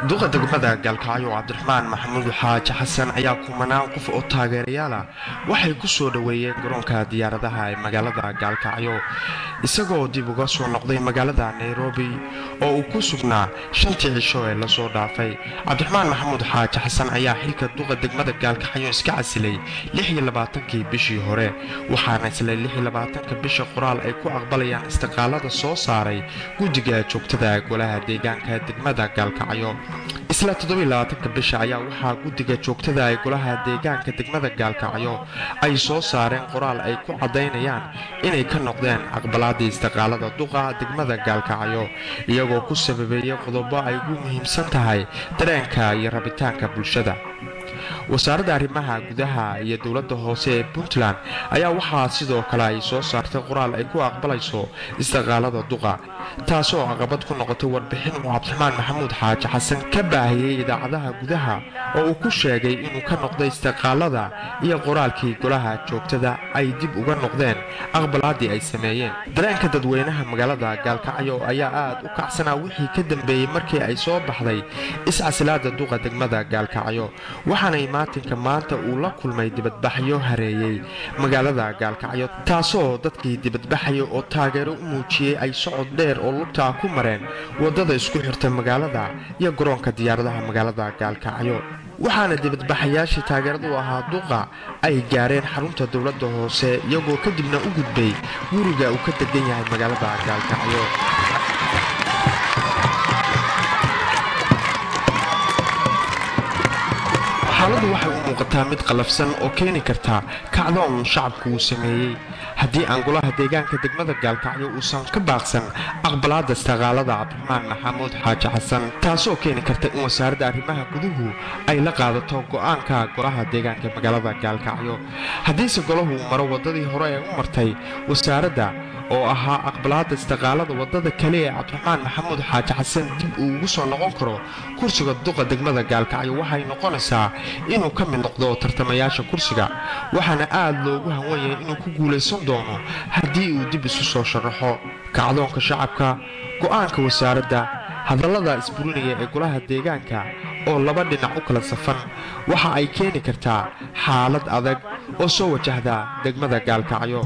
duqa degmada Galkacyo Cabdiraxmaan Maxamuud Xaaji Xasan ayaa kumanaan qof oo taageerayaal ah waxay ku soo dhaweeyeen garoonka diyaaradaha ee magaalada Galkacyo isagoo dib uga soo noqday magaalada Nairobi oo uu ku sugnaa 5 cisho ee la soo dhaafay. Cabdiraxmaan Maxamuud Xaaji Xasan ayaa xilka duqa degmada Galkacyo iska casilay 26kii bishii hore waxaana isla 26ka bisha qoraal ay ku aqbalayaan istiqaalada soo saaray guddiga joogtada golaha deegaanka degmada Galkacyo. isla 27ka bisha ayaa waxaa guddiga joogtada ee golaha deegaanka degmada Galkacyo ay soo saareen qoraal ay ku cadeynayaan inay ka noqdeen aqbalaadii istiqaalada duqa degmada Galkacyo iyagoo ku sababeeyay qodobo ay ugu muhiimsan tahay dareenka iyo rabitaanka bulshada. wasaaradda arrimaha gudaha iyo dawladda hoose ee Puntland ayaa waxaa sidoo kale ay soo saartay qoraal ay ku aqbalayso istiqaalada duqa taasoo caqabad ku noqotay warbixin uu Cabdiraxmaan Maxamuud Xaaji Xasan ka baahiyay idaacadaha gudaha oo uu ku sheegay inuu ka noqday istiqaalada iyo qoraalkii golaha joogtada ay dib uga noqdeen aqbalaadii ay sameeyeen. dareenka dadweynaha magaalada Galkacyo ayaa aad u kacsanaa wixii ka dambeeyay markii ay soo baxday iscasilaada duqa degmada Galkacyo waxaana imaatinka maanta uu la kulmay dibadbaxyo hareeyay magaalada Galkacyo taasoo dadkii dibadbaxay oo taageero u muujiyay ay socod dheer oo lugta ku mareen wadada isku xirta magaalada iyo garoonka diyaaradaha magaalada Galkacyo waxaana dibadbaxayaashii taageeradu ahaa duqa ay gaareen xarunta dawladda hoose iyagoo kadibna u gudbay guriga uu ka degan yahay magaalada Galkacyo. xaaladdu waxay u muuqataa mid qalafsan oo keeni karta kacdoon shacabku uu sameeyay haddii aan golaha deegaanka degmada Galkacyo uusan ka baaqsan aqbalaadda istiqaalada Cabdiraxmaan Maxamuud Xaaji Xasan taasoo keeni karta in wasaaradda arrimaha guduhu ay la qaadato go'aanka golaha deegaanka magaalada Galkacyo haddiise golahu maro wadadii hore ee u martay wasaaradda oo ahaa aqbalaadda istiqaalada wadada kale ee Cabdiraxmaan Maxamuud Xaaji Xasan dib uu ugu soo noqon karo kursiga duqa degmada Galkacyo waxay noqonaysaa inuu ka mid noqdo tartamayaasha kursiga waxaana aad loogu hanwayay inuu ku guuleysan doono haddii uu dib isu soo sharaxo. kacdoonka shacabka go'aanka wasaaradda hadallada isburinaya ee golaha deegaanka oo laba dhinac u kala safan waxa ay keeni kartaa xaalad adag oo soo wajahda degmada Galkacyo.